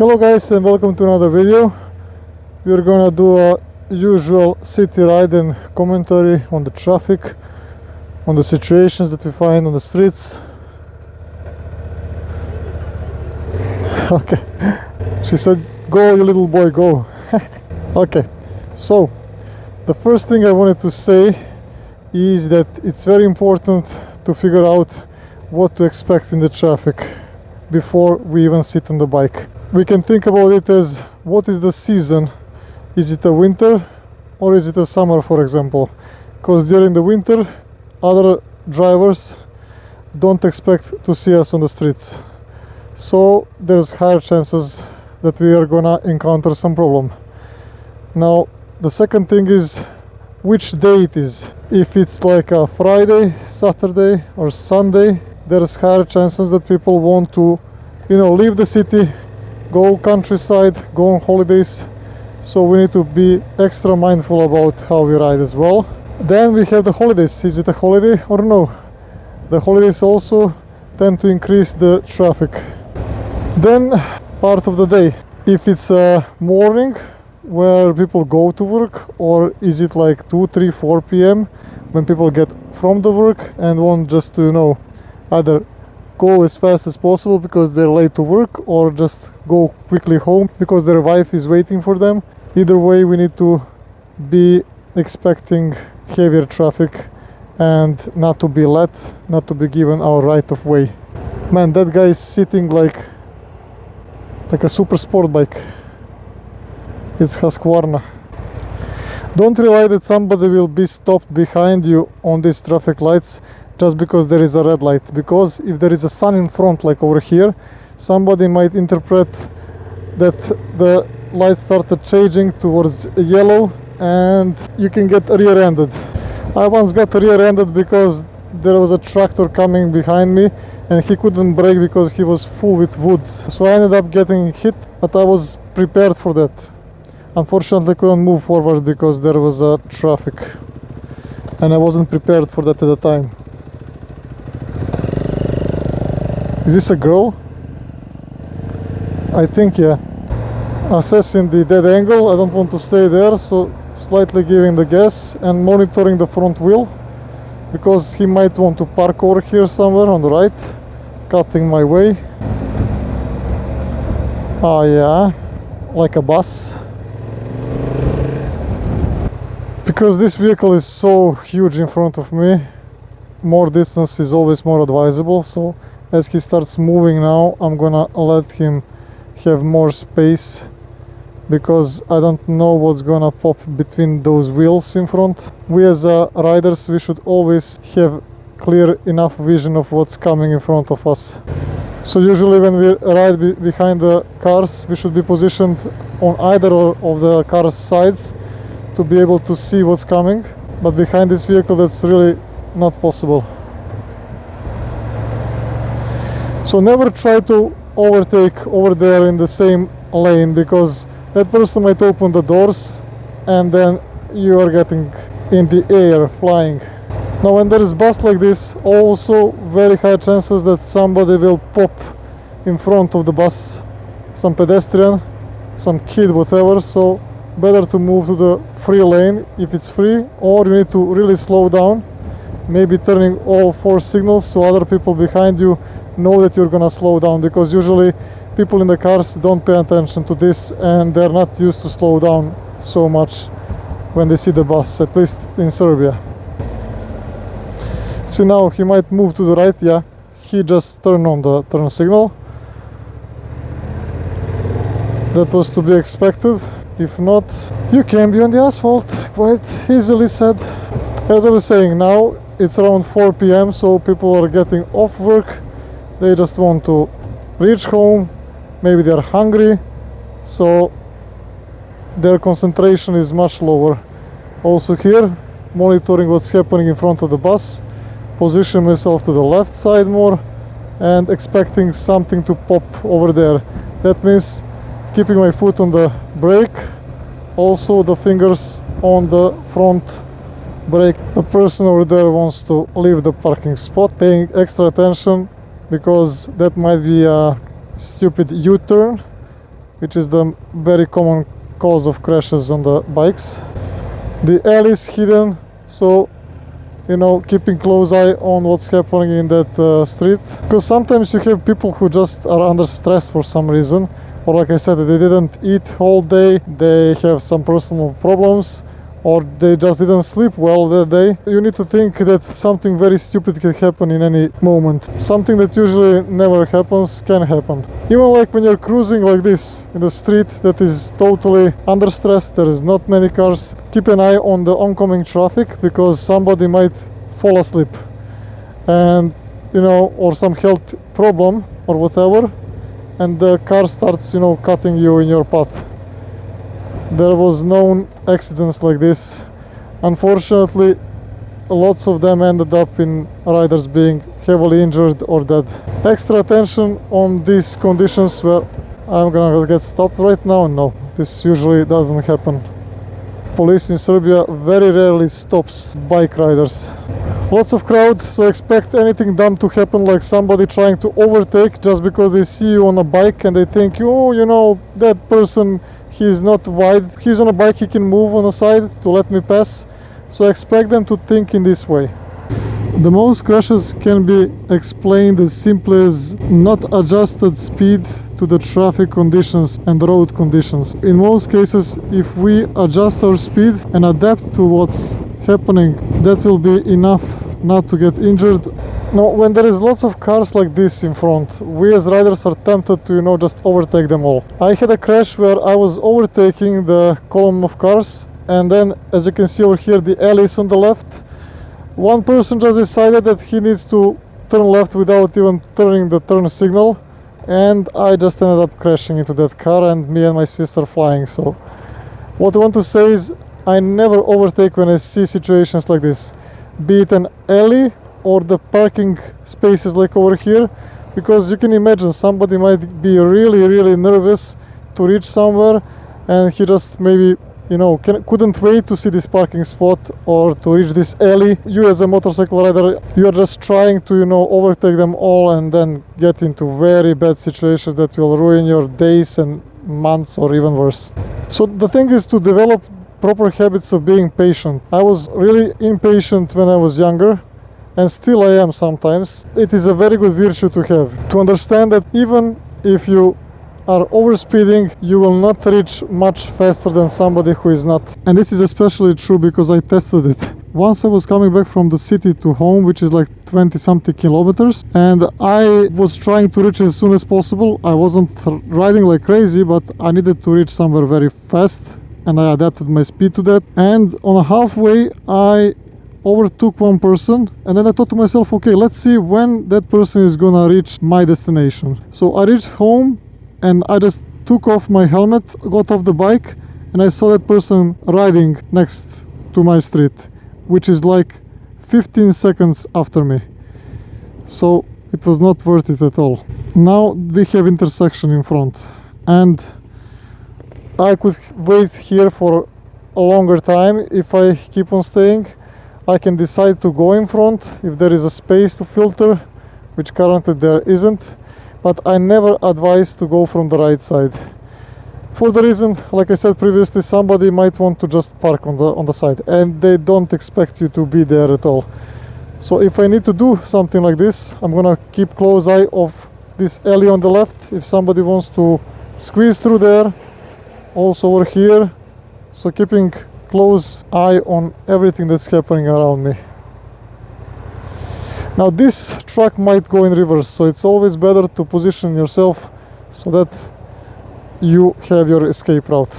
Hello guys and welcome to another video. We're gonna do a usual city ride and commentary on the traffic, on the situations that we find on the streets. Okay, she said go you little boy, go. Okay, so the first thing I wanted to say is that it's very important to figure out what to expect in the traffic before we even sit on the bike. We can think about it as what is the season. Is it a winter or is it a summer, for example? Because during the winter other drivers don't expect to see us on the streets, so there's higher chances that we are gonna encounter some problem. Now the second thing is which day it is. If it's like a Friday, Saturday or Sunday, there's higher chances that people want to, leave the city, go countryside, go on holidays. So we need to be extra mindful about how we ride as well. Then we have the holidays. Is it a holiday or no? The holidays also tend to increase the traffic. Then part of the day. If it's a morning where people go to work, or is it like 2, 3, 4 p.m. when people get from the work and want just to, either go as fast as possible because they're late to work, or just go quickly home because their wife is waiting for them. Either way, we need to be expecting heavier traffic and not to be let, not to be given our right of way. Man, that guy is sitting like a super sport bike. It's Husqvarna. Don't rely that somebody will be stopped behind you on these traffic lights just because there is a red light, because if there is a sun in front like over here, somebody might interpret that the light started changing towards yellow and you can get rear-ended. I once got rear-ended because there was a tractor coming behind me and he couldn't brake because he was full with woods. So I ended up getting hit, but I was prepared for that. Unfortunately, I couldn't move forward because there was a traffic and I wasn't prepared for that at the time. Is this a girl? I think, yeah. Assessing the dead angle, I don't want to stay there, so slightly giving the gas and monitoring the front wheel, because he might want to park over here somewhere on the right, cutting my way. Ah, yeah, like a bus. Because this vehicle is so huge in front of me, more distance is always more advisable. So as he starts moving now, I'm gonna let him have more space, because I don't know what's gonna pop between those wheels in front. We as riders, we should always have clear enough vision of what's coming in front of us. So usually when we ride behind the cars, we should be positioned on either of the car's sides to be able to see what's coming, but behind this vehicle that's really not possible. So never try to overtake over there in the same lane, because that person might open the doors and then you are getting in the air, flying. Now when there is bus like this, also very high chances that somebody will pop in front of the bus, some pedestrian, some kid, whatever. So better to move to the free lane if it's free, or you need to really slow down, maybe turning all 4 signals so other people behind you know that you're gonna slow down, because usually people in the cars don't pay attention to this and they're not used to slow down so much when they see the bus, at least in Serbia. See, now he might move to the right. Yeah, he just turned on the turn signal. That was to be expected. If not, you can be on the asphalt quite easily said. As I was saying, now it's around 4 p.m. so people are getting off work. They just want to reach home. Maybe they're hungry, so their concentration is much lower. Also here, monitoring what's happening in front of the bus, position myself to the left side more and expecting something to pop over there. That means keeping my foot on the brake, also the fingers on the front brake. The person over there wants to leave the parking spot, paying extra attention, because that might be a stupid U-turn which is the very common cause of crashes on the bikes. The alley is hidden, so you know, keeping close eye on what's happening in that street, because sometimes you have people who just are under stress for some reason, or like I said, they didn't eat all day, they have some personal problems, or they just didn't sleep well that day. You need to think that something very stupid can happen in any moment. Something that usually never happens can happen. Even like when you're cruising like this in the street that is totally under stress, there is not many cars, keep an eye on the oncoming traffic, because somebody might fall asleep and, you know, or some health problem or whatever, and the car starts, you know, cutting you in your path. There was known accidents like this. Unfortunately, lots of them ended up in riders being heavily injured or dead. Extra attention on these conditions where I'm gonna get stopped right now. No, this usually doesn't happen. Police in Serbia very rarely stops bike riders. Lots of crowd, so expect anything dumb to happen, like somebody trying to overtake just because they see you on a bike and they think, oh, you know, that person, he's not wide, he's on a bike, he can move on the side to let me pass. So expect them to think in this way. The most crashes can be explained as simply as not adjusted speed to the traffic conditions and road conditions. In most cases, if we adjust our speed and adapt to what's happening, that will be enough not to get injured. Now, when there is lots of cars like this in front, we as riders are tempted to, you know, just overtake them all. I had a crash where I was overtaking the column of cars, and then, as you can see over here, the alley is on the left. One person just decided that he needs to turn left without even turning the turn signal, and I just ended up crashing into that car, and me and my sister flying. So what I want to say is, I never overtake when I see situations like this, be it an alley or the parking spaces like over here, because you can imagine somebody might be really nervous to reach somewhere, and he just maybe, you know, couldn't wait to see this parking spot or to reach this alley. You as a motorcycle rider, you are just trying to, you know, overtake them all and then get into very bad situations that will ruin your days and months or even worse. So the thing is to develop proper habits of being patient. I was really impatient when I was younger, and still I am sometimes. It is a very good virtue to have, to understand that even if you are overspeeding, you will not reach much faster than somebody who is not. And this is especially true because I tested it. Once I was coming back from the city to home, which is like 20 something kilometers, and I was trying to reach as soon as possible. I wasn't riding like crazy, but I needed to reach somewhere very fast, and I adapted my speed to that. And on a halfway, I overtook one person, and then I thought to myself, okay, let's see when that person is gonna reach my destination. So I reached home, and I just took off my helmet, got off the bike, and I saw that person riding next to my street, which is like 15 seconds after me. So it was not worth it at all. Now we have intersection in front, and I could wait here for a longer time if I keep on staying. I can decide to go in front if there is a space to filter, which currently there isn't, but I never advise to go from the right side. For the reason, like I said previously, somebody might want to just park on the side, and they don't expect you to be there at all. So if I need to do something like this, I'm gonna keep close eye of this alley on the left if somebody wants to squeeze through there, also over here. So keeping close eye on everything that's happening around me. Now this truck might go in reverse, so it's always better to position yourself so that you have your escape route.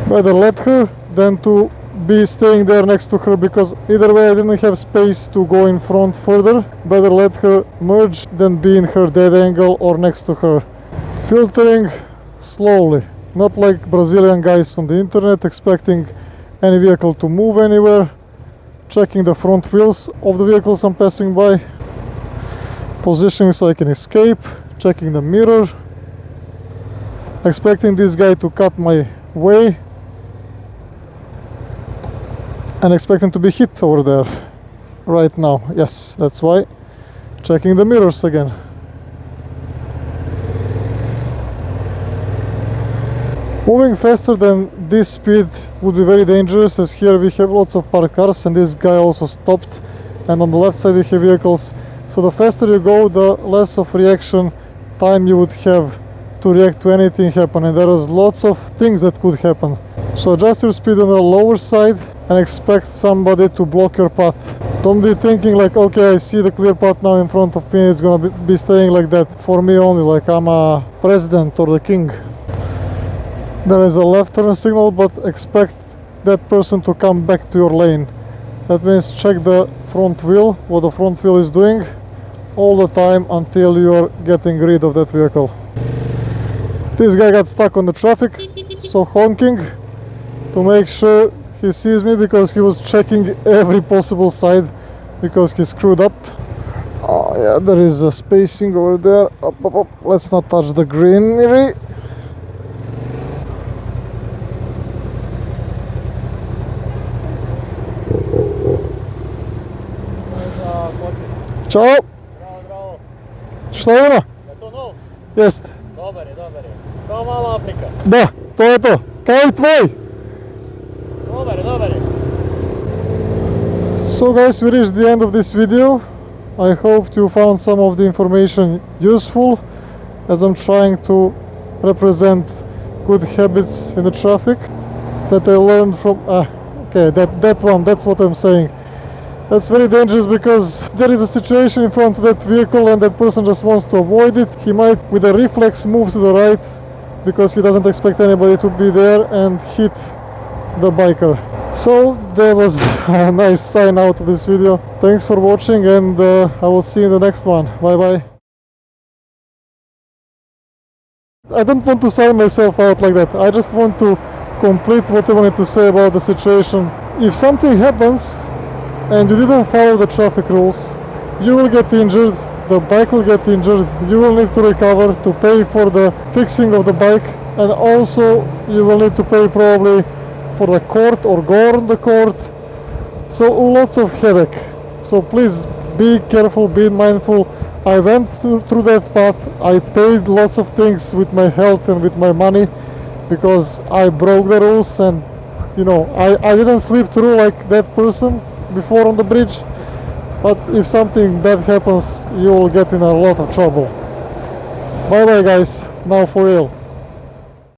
Better let her than to be staying there next to her, because either way I didn't have space to go in front further. Better let her merge than be in her dead angle or next to her. Filtering slowly, not like Brazilian guys on the internet expecting any vehicle to move anywhere. Checking the front wheels of the vehicles I'm passing by. Positioning so I can escape. Checking the mirror. Expecting this guy to cut my way. and expecting to be hit over there right now. Yes, that's why. Checking the mirrors again. Moving faster than this speed would be very dangerous, as here we have lots of parked cars and this guy also stopped, and on the left side we have vehicles. So the faster you go, the less of reaction time you would have to react to anything happen, and there is lots of things that could happen. So adjust your speed on the lower side and expect somebody to block your path. Don't be thinking like, okay, I see the clear path now in front of me, it's gonna be staying like that for me only, like I'm a president or the king. There is a left turn signal, but expect that person to come back to your lane. That means check the front wheel, what the front wheel is doing all the time until you're getting rid of that vehicle. This guy got stuck on the traffic, so honking to make sure he sees me, because he was checking every possible side because he screwed up. Oh yeah, there is a spacing over there. Up, up, up. Let's not touch the greenery. Ćao! Bravo, bravo. Šta ima? Je to nov? Jest. Dobar je, dobar je. Kao mala Afrika. Da, to je to. Kao i tvoj! Dobar je, dobar je. So guys, we reached the end of this video. I hope you found some of the information useful, as I'm trying to represent good habits in the traffic that I learned from... okay, that one, that's what I'm saying. That's very dangerous, because there is a situation in front of that vehicle and that person just wants to avoid it. He might, with a reflex, move to the right because he doesn't expect anybody to be there and hit the biker. So that was a nice sign out of this video. Thanks for watching, and I will see you in the next one. Bye bye. I don't want to sign myself out like that. I just want to complete what I wanted to say about the situation. If something happens and you didn't follow the traffic rules, you will get injured, the bike will get injured, you will need to recover to pay for the fixing of the bike, and also you will need to pay probably for the court or go on the court. So lots of headache. So please be careful, be mindful. I went through that path, I paid lots of things with my health and with my money because I broke the rules, and you know, I didn't sleep through like that person before on the bridge. But if something bad happens, you will get in a lot of trouble. Bye bye guys, now for real.